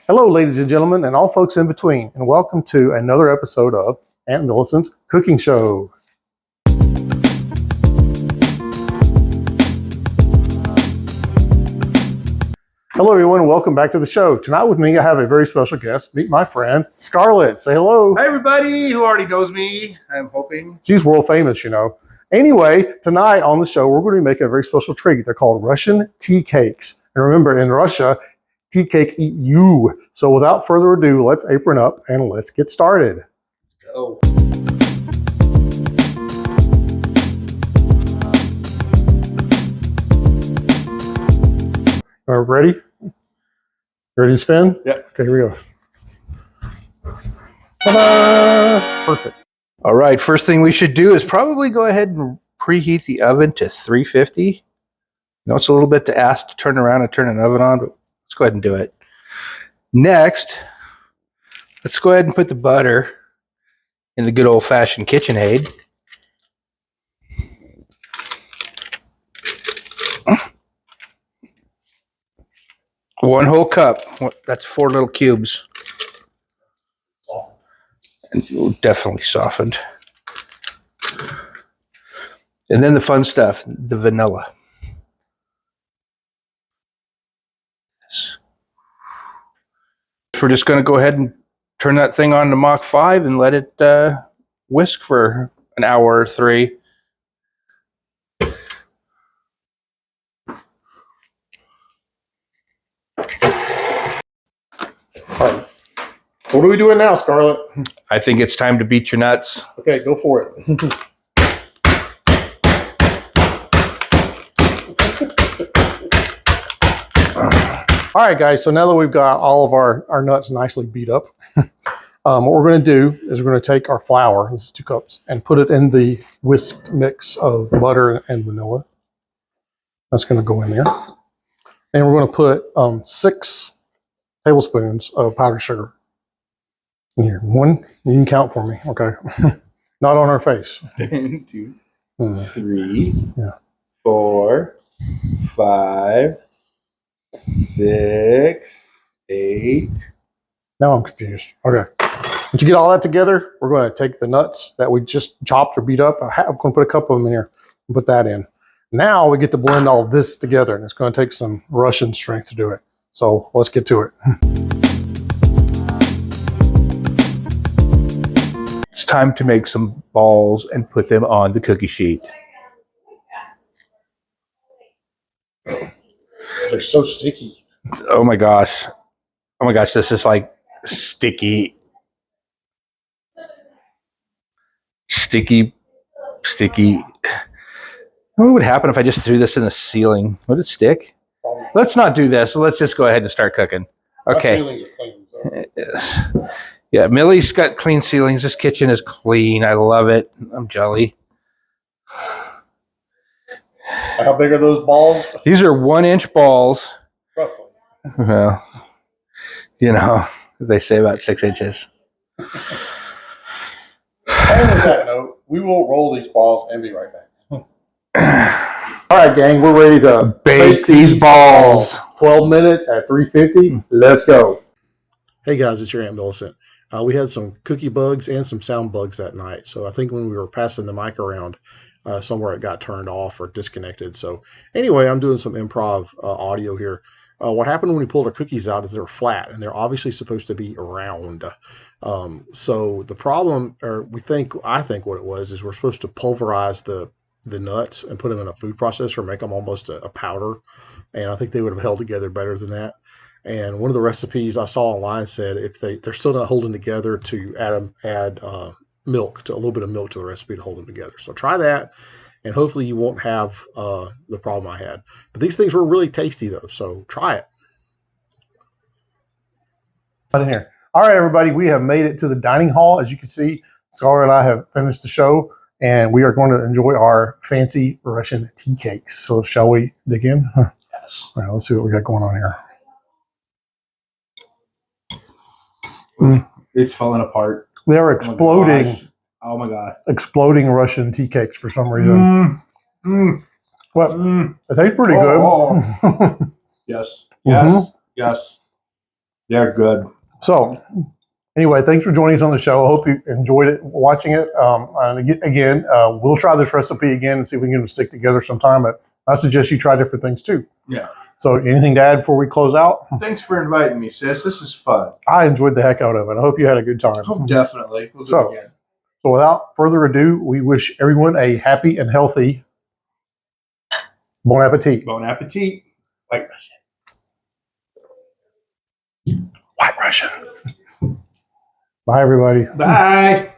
Hello, ladies and gentlemen, and all folks in between, and welcome to another episode of Aunt Millicent's Cooking Show. Hello, everyone, and welcome back to the show. Tonight with me, I have a very special guest. Meet my friend, Scarlett. Say hello. Hi, everybody who already knows me, I'm hoping. She's world famous, you know. Anyway, tonight on the show, we're going to be making a very special treat. They're called Russian tea cakes. And remember, in Russia, tea cake eat you. So without further ado, let's apron up and let's get started. Go. Ready? Ready to spin? Yeah. Okay, here we go. Ta-da! Perfect. All right, first thing we should do is probably go ahead and preheat the oven to 350. I know it's a little bit to ask to turn around and turn an oven on, but let's go ahead and do it. Next, let's go ahead and put the butter in the good old-fashioned KitchenAid. One whole cup. That's 4 little cubes. And definitely softened. And then the fun stuff, the vanilla. We're just going to go ahead and turn that thing on to Mach 5 and let it whisk for an hour or 3. All right. So what are we doing now, Scarlett? I think it's time to beat your nuts. Okay, go for it. All right, guys, so now that we've got all of our nuts nicely beat up, what we're going to do is we're going to take our flour, this is 2 cups, and put it in the whisk mix of butter and vanilla. That's going to go in there. And we're going to put 6 tablespoons of powdered sugar in here. 1, you can count for me, okay? Not on our face. 1, 2, 3, Yeah. 4, 5, 6, 8. Now I'm confused. Okay. Once you get all that together, we're going to take the nuts that we just chopped or beat up. I'm going to put a couple of them in here and put that in. Now we get to blend all this together, and it's going to take some Russian strength to do it. So let's get to it. It's time to make some balls and put them on the cookie sheet. They're so sticky. Oh my gosh. Oh my gosh, this is like sticky. Sticky. What would happen if I just threw this in the ceiling? Would it stick? Let's not do this. Let's just go ahead and start cooking. Okay. Yeah, Millie's got clean ceilings. This kitchen is clean. I love it. I'm jelly. How big are those balls? These are 1-inch balls. Roughly. Well, you know, they say about 6 inches. And with that note, we will roll these balls and be right back. All right, gang, we're ready to Bake these balls. 12 minutes at 350. Let's go. Hey, guys, it's your Aunt Millicent. We had some cookie bugs and some sound bugs that night. So I think when we were passing the mic around, somewhere it got turned off or disconnected. So anyway, I'm doing some improv audio here. What happened when we pulled our cookies out is they're flat, and they're obviously supposed to be round. So the problem, or I think what it was, is we're supposed to pulverize the nuts and put them in a food processor, make them almost a powder. And I think they would have held together better than that. And one of the recipes I saw online said if they're still not holding together, to add milk, a little bit of milk to the recipe to hold them together. So try that, and hopefully you won't have the problem I had. But these things were really tasty, though, so try it. In here. All right, everybody, we have made it to the dining hall. As you can see, Scarlett and I have finished the show, and we are going to enjoy our fancy Russian tea cakes. So shall we dig in? Yes. All right, let's see what we got going on here. It's falling apart. They're exploding. Oh my god. Exploding Russian tea cakes for some reason. Well, it tastes pretty good. Yes. Yes. Yes. They're good. So, anyway, thanks for joining us on the show. I hope you enjoyed it, watching it. And again, we'll try this recipe again and see if we can get them to stick together sometime. But I suggest you try different things too. Yeah. So, anything to add before we close out? Thanks for inviting me, sis. This is fun. I enjoyed the heck out of it. I hope you had a good time. Oh, definitely. We'll do it again. So, without further ado, we wish everyone a happy and healthy bon appetit. Bon appetit. White Russian. White Russian. Bye, everybody. Bye.